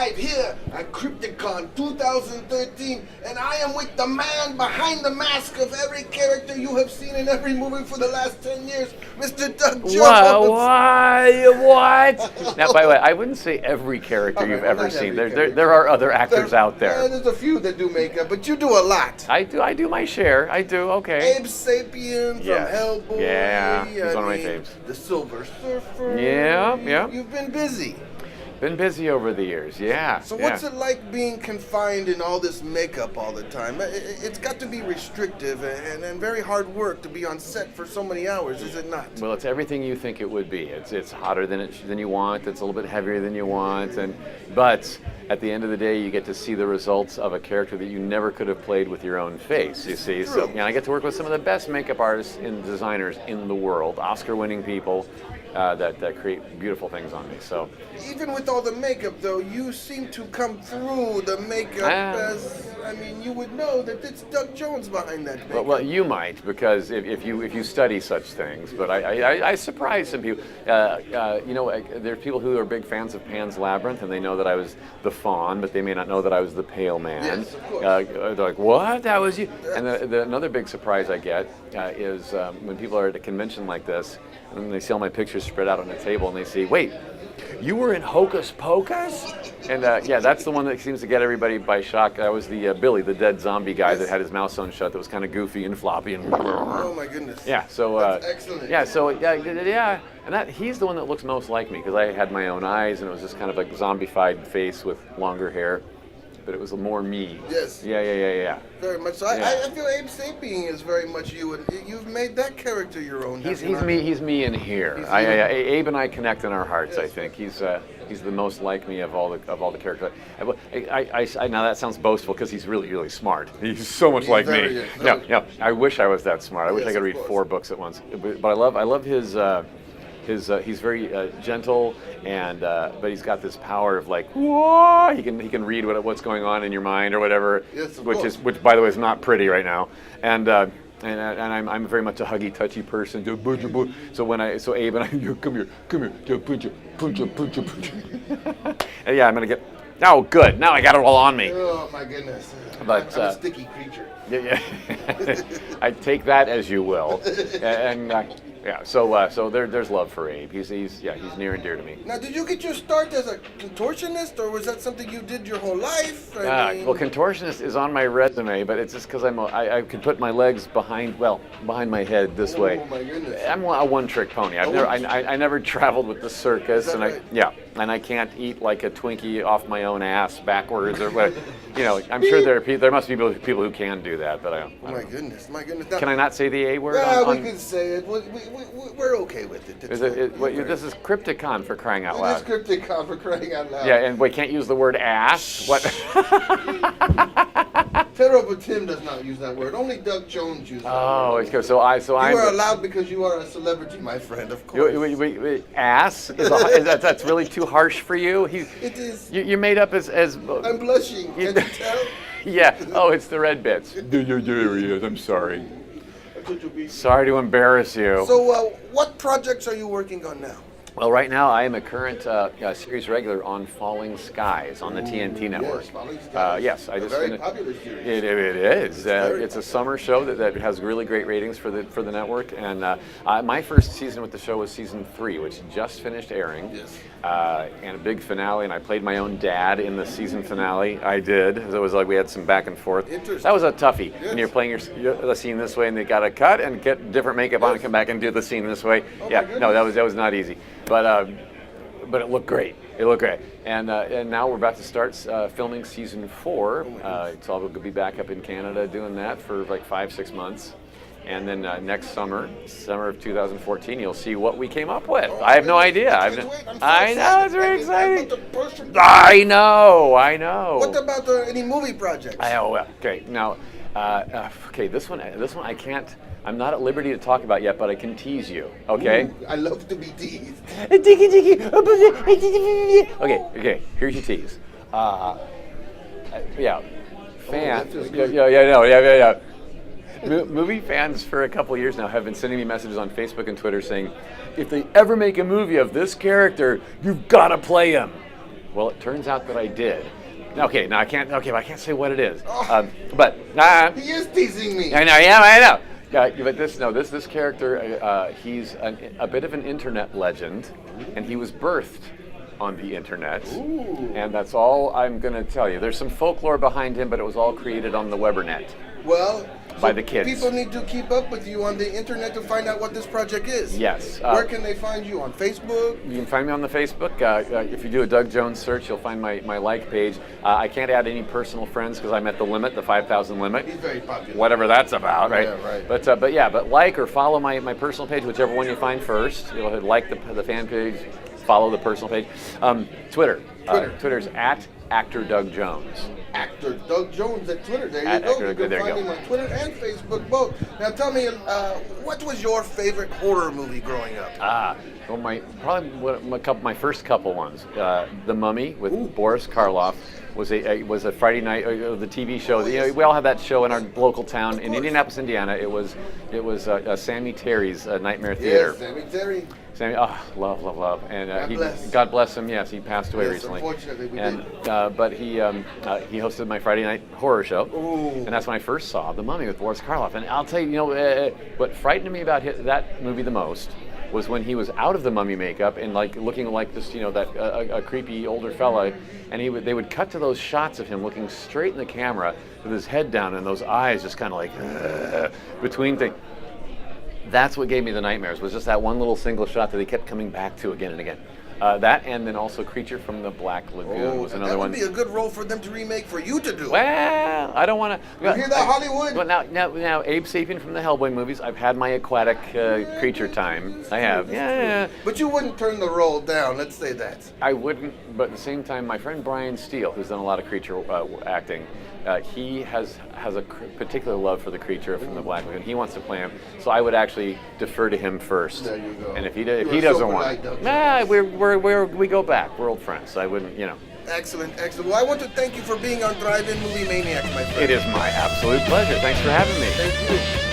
live here at Crypticon 2013, and I am with the man behind the mask of every character you have seen in every movie for the last 10 years, Mr. Doug Jones. What? Now, by the way, I wouldn't say every character you've ever seen. There are other actors out there. There's a few that do makeup, but you do a lot. I do my share. I do, okay. Abe Sapien from Hellboy. Yeah, he's one of my faves. The Silver Surfer. Yeah. You've been busy. Been busy over the years, yeah. So what's it like being confined in all this makeup all the time? It's got to be restrictive and very hard work to be on set for so many hours, is it not? Well, it's everything you think it would be. It's hotter than you want. It's a little bit heavier than you want, but at the end of the day, you get to see the results of a character that you never could have played with your own face. You see, so I get to work with some of the best makeup artists and designers in the world, Oscar-winning people. That create beautiful things on me. So even with all the makeup, though, you seem to come through the makeup as you would know that it's Doug Jones behind that makeup. Well, you might, because if you study such things. But I surprise some people. There are people who are big fans of Pan's Labyrinth, and they know that I was the faun, but they may not know that I was the pale man. Yes, of course. They're like, "What? That was you?" Yes. And another big surprise I get is when people are at a convention like this, and they see all my pictures spread out on the table, and they see, wait, you were in Hocus Pocus? And that's the one that seems to get everybody by shock. That was the Billy, the dead zombie guy that had his mouth sewn shut, that was kind of goofy and floppy and. Oh my goodness. Yeah. So. That's excellent. Yeah. So yeah. And he's the one that looks most like me, because I had my own eyes, and it was just kind of like zombified face with longer hair. But it was more me. Yes. Yeah. Very much so. I feel Abe Sapien is very much you, and you've made that character your own. He's me in here. Abe and I connect in our hearts. Yes. I think he's the most like me of all the characters. Now that sounds boastful, because he's really smart. He's so much like me. Yeah. I wish I was that smart. I wish I could read 4 books at once. But I love his. He's very gentle, but he's got this power of like, whoa! He can read what what's going on in your mind or whatever, which by the way is not pretty right now, and I'm very much a huggy, touchy person. So Abe and I, come here, punch. And I'm gonna get. Oh, good. Now I got it all on me. Oh my goodness! But I'm a sticky creature. Yeah. I take that as you will, and. So there's love for Abe. He's near and dear to me. Now, did you get your start as a contortionist, or was that something you did your whole life? Well, contortionist is on my resume, but it's just because I can put my legs behind my head this way. Oh my goodness! I'm a one-trick pony. I never traveled with the circus, and right? And I can't eat like a Twinkie off my own ass backwards or what. I'm sure there must be people who can do that, but I don't. My goodness! Now, can I not say the A word? Yeah, we can say it. We're okay with it. This is Crypticon, for crying out loud. It is Crypticon, for crying out loud. Yeah, and we can't use the word ass. What? Terrible Tim does not use that word. Only Doug Jones uses that word. Oh, so I. You are allowed because you are a celebrity, my friend. Of course. Wait, ass that's really too harsh for you. It is. You're made up as. I'm blushing. Can you tell? Yeah. Oh, it's the red bits. There he is. I'm sorry. Sorry to embarrass you. So, what projects are you working on now? Well, right now I am a current series regular on Falling Skies on the TNT network. Yes, Falling Skies. Yes, I just very popular series. It is. It's a summer show that has really great ratings for the network. And my first season with the show was season 3, which just finished airing. Yes. And a big finale, and I played my own dad in the season finale. I did. It was like we had some back and forth. Interesting. That was a toughie. Yes. When you're playing the scene this way, and they got to cut and get different makeup on and come back and do the scene this way. Oh, No, that was not easy. But it looked great. And now we're about to start filming season 4. So I'll be back up in Canada doing that for like 5-6 months. And then next summer of 2014, you'll see what we came up with. I have no idea. I know, it's very exciting. I know. What about any movie projects? Okay. Now, this one I can't. I'm not at liberty to talk about yet, but I can tease you. Okay. Ooh, I love to be teased. Okay. Here's your tease. Fans. Movie fans for a couple years now have been sending me messages on Facebook and Twitter saying, if they ever make a movie of this character, you've got to play him. Well, it turns out that I did. Okay, now I can't. Okay, but I can't say what it is. Oh. But He is teasing me. I know. Yeah, I know. But this character, he's a bit of an internet legend, and he was birthed on the internet. Ooh. And that's all I'm going to tell you. There's some folklore behind him, but it was all created on the Webernet. Well, by the kids. People need to keep up with you on the internet to find out what this project is. Yes. Where can they find you? On Facebook? You can find me on the Facebook. If you do a Doug Jones search, you'll find my like page. I can't add any personal friends because I'm at the limit, the 5,000 limit. He's very popular. Whatever that's about, right? Yeah, right. But like or follow my personal page, whichever one you find first. You'll like the fan page, follow the personal page. Twitter. Twitter's at Actor Doug Jones. Actor Doug Jones at Twitter. There At you go. Actor, You can there you find go. him on Twitter and Facebook both. Now tell me, what was your favorite horror movie growing up? Well, my first couple ones. The Mummy with Boris Karloff was a Friday night the TV show. Oh, yes. We all had that show in our local town in Indianapolis, Indiana. It was Sammy Terry's Nightmare Theater. Yes, Sammy Terry. Sammy, love, and God bless. him. Yes, he passed away recently. Unfortunately, we and did. but he hosted my Friday night horror show, Ooh. and that's when I first saw The Mummy with Boris Karloff. And I'll tell you, what frightened me about that movie the most was when he was out of the mummy makeup and like looking like this, a creepy older fella, and they would cut to those shots of him looking straight in the camera with his head down and those eyes just kind of like between things. That's what gave me the nightmares, was just that one little single shot that they kept coming back to again and again. That, and then also Creature from the Black Lagoon was another one. That would be a good role for them to remake for you to do. Well, I don't want to. You hear that, Hollywood? Well, now, Abe Sapien from the Hellboy movies. I've had my aquatic creature time. I have. Yeah. But you wouldn't turn the role down. Let's say that. I wouldn't, but at the same time, my friend Brian Steele, who's done a lot of creature acting, he has a particular love for the creature from the Black Lagoon. He wants to play him, so I would actually defer to him first. There you go. And if he doesn't want, we go back. We're old friends. So I wouldn't, Excellent. Well, I want to thank you for being on Drive-In Movie Maniacs, my friend. It is my absolute pleasure. Thanks for having me. Thank you.